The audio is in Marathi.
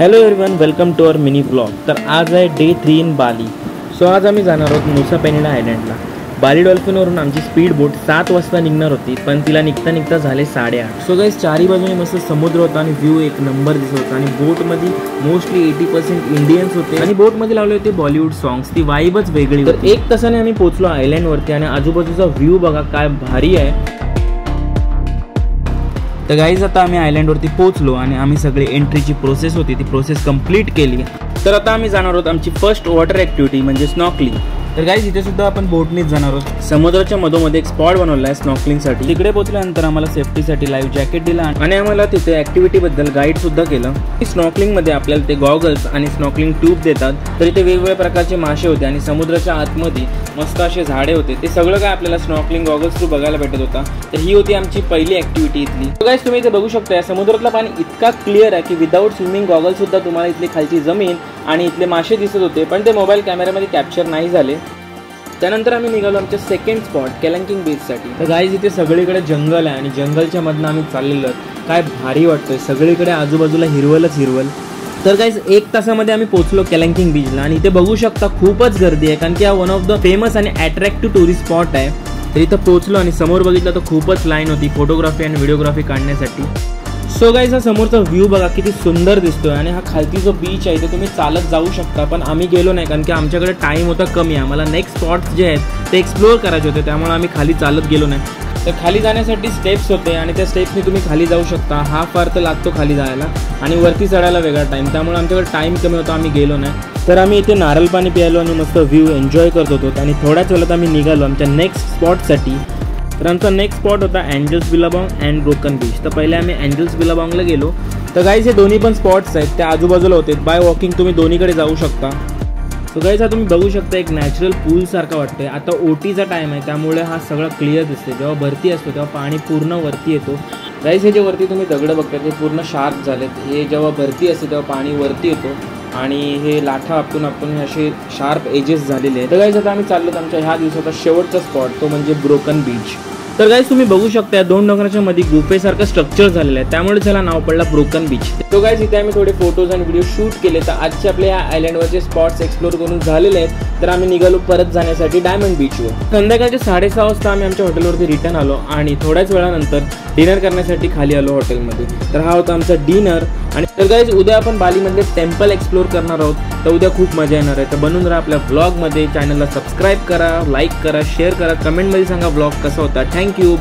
Hello everyone, welcome to our mini blog. तर आज आहे डे 3 इन बाली। सो आज आम्ही जाणार आहोत नुसा पेनिना आयलंडला। बाली डॉल्फिनवरून आमची स्पीड बोट 7 वाजता निघणार होती, पण तिला निघता झाले 8:30। सो गाईज चारी बाजूने मस्त समुद्र होता आणि व्ह्यू एक नंबर दिसत होता आणि बोटमध्ये मोस्टली 80% इंडियन्स होते आणि बोटमध्ये लावले होते बॉलिवूड सॉंग्स। ती वाईबच वेगळी होती। तर 1 तासाने आम्ही पोहोचलो आयलंडवरती आणि आजूबाजूचा व्ह्यू बघा काय भारी आहे। तर गाईज आता आम्ही आयलंडवरती पोहोचलो आणि आम्ही सगळे एंट्रीची प्रोसेस होती ती प्रोसेस कंप्लीट केली। तर आता आम्ही जाणार आहोत आमची फर्स्ट वॉटर ॲक्टिव्हिटी म्हणजे स्नॉर्कलिंग। तर गाईज इथे सुद्धा आपण बोटनीच जाणार आहोत। समुद्राच्या मधोमध एक स्पॉट बनवला आहे स्नॉर्कलिंगसाठी। तिकडे पोहोचल्यानंतर आम्हाला सेफ्टीसाठी लाईव्ह जॅकेट दिला आणि आम्हाला तिथे ॲक्टिव्हिटीबद्दल गाईड सुद्धा केलं। स्नॉर्कलिंगमध्ये आपल्याला ते गॉगल्स आणि स्नॉर्कलिंग ट्यूब देतात। तर इथे वेगवेगळ्या प्रकारचे मासे होते आणि समुद्राच्या आतमध्ये मस्त असे झाडे होते। ते सगळं काय आपल्याला स्नॉर्कलिंग गॉगल्स थ्रू बघायला भेटत होता। तर ही होती आमची पहिली ॲक्टिव्हिटी इथली। तर गाईज तुम्ही इथे बघू शकता या समुद्रातलं पाणी इतका क्लिअर आहे की विदाऊट स्विमिंग गॉगल्स सुद्धा तुम्हाला इथली खालची जमीन आणि इथले मासे दिसत होते, पण ते मोबाईल कॅमेऱ्यामध्ये कॅप्चर नाही झाले। त्यानंतर आम्ही निघालो आमच्या सेकंड स्पॉट केलंकिंग बीचसाठी। तर गाईज इथे सगळीकडे जंगल आहे आणि जंगलच्या मधनं आम्ही चाललेलो आहोत। काय भारी वाटतंय, सगळीकडे आजूबाजूला हिरवलच हिरवल। तर गाईज 1 तासामध्ये आम्ही पोहोचलो केलंकिंग बीचला आणि इथे बघू शकता खूपच गर्दी आहे, कारण की हा वन ऑफ द फेमस आणि अट्रॅक्टिव्ह टुरिस्ट स्पॉट आहे। तर इथं पोहोचलो आणि समोर बघितलं तर खूपच लाईन होती फोटोग्राफी आणि व्हिडिओग्राफी काढण्यासाठी। सो गाईज हा समोरचा व्ह्यू बघा किती सुंदर दिसतोय आणि हा खालती जो बीच आहे ते तुम्ही चालत जाऊ शकता, पण आम्ही गेलो नाही कारण की आमच्याकडे टाइम होता कमी। आम्हाला नेक्स्ट स्पॉट्स जे आहेत ते एक्सप्लोअर करायचे होते, त्यामुळे आम्ही खाली चालत गेलो नाही। तर खाली जाण्यासाठी स्टेप्स होते आणि त्या स्टेप्सनी तुम्ही खाली जाऊ शकता। हाफ आवर तर लागतो खाली जायला आणि वरती चढायला वेगळा टाइम, त्यामुळे आमच्याकडे टाइम कमी होता, आम्ही गेलो नाही। तर आम्ही इथे नारळ पाणी प्यायलो आणि मस्त व्ह्यू एन्जॉय करत होतो आणि थोड्याच वेळात आम्ही निघालो आमच्या नेक्स्ट स्पॉटसाठी। तर आमचा नेक्स्ट स्पॉट होता एंजल्स बिलाबाँग अँड ब्रोकन बीच। तर पहिले आम्ही एंजल्स बिलाबाँगला गेलो। तर गाईज हे दोन्ही पण स्पॉट्स आहेत त्या आजूबाजूला होते, बाय वॉकिंग तुम्ही दोन्हीकडे जाऊ शकता। सो गाईज हा तुम्ही बघू शकता एक नॅचरल पूल सारखा वाटतंय। आता ओटीचा टाइम आहे त्यामुळे हा सगळा क्लिअर दिसते। जेव्हा भरती असतो तेव्हा पाणी पूर्ण वरती येतो। गाईज हे जे वरती तुम्ही दगड बघताय ते पूर्ण शार्प झालेत। हे जेव्हा भरती असते तेव्हा पाणी वरती येतो आणि हे लाठा आपण असे शार्प एजेस झालेले आहेत। तर गाईज आता आम्ही चाललो आमच्या ह्या दिवसाचा शेवटचा स्पॉट तो म्हणजे ब्रोकन बीच। तर गाईज तुम्ही बघू शकता या 2 डोंगराच्या मध्ये गुफेसारखं स्ट्रक्चर झालेलं आहे, त्यामुळे त्याला नाव पडला ब्रोकन बीच। तो गाईज इथे आम्ही थोडे फोटोज आणि व्हिडिओ शूट केले। तर आजचे आपले ह्या आयलंडवरचे स्पॉट्स एक्सप्लोर करून झालेले आहेत। तर आम्ही निघालो परत जाण्यासाठी डायमंड बीचवर। संध्याकाळचे 6:30 वाजता आम्ही आमच्या हॉटेलवरती रिटर्न आलो आणि थोड्याच वेळानंतर डिनर करण्यासाठी खाली आलो हॉटेलमध्ये। तर हा होता आमचा डिनर। आणि तर गाईज उद्या आपण बालीमधले टेम्पल एक्सप्लोर करणार आहोत, तर उद्या खूप मजा येणार आहे। तर बनून राहा आपल्या व्लॉगमध्ये। चॅनलला सबस्क्राईब करा, लाईक करा, शेअर करा, कमेंटमध्ये सांगा व्लॉग कसा होता। थँक्यू।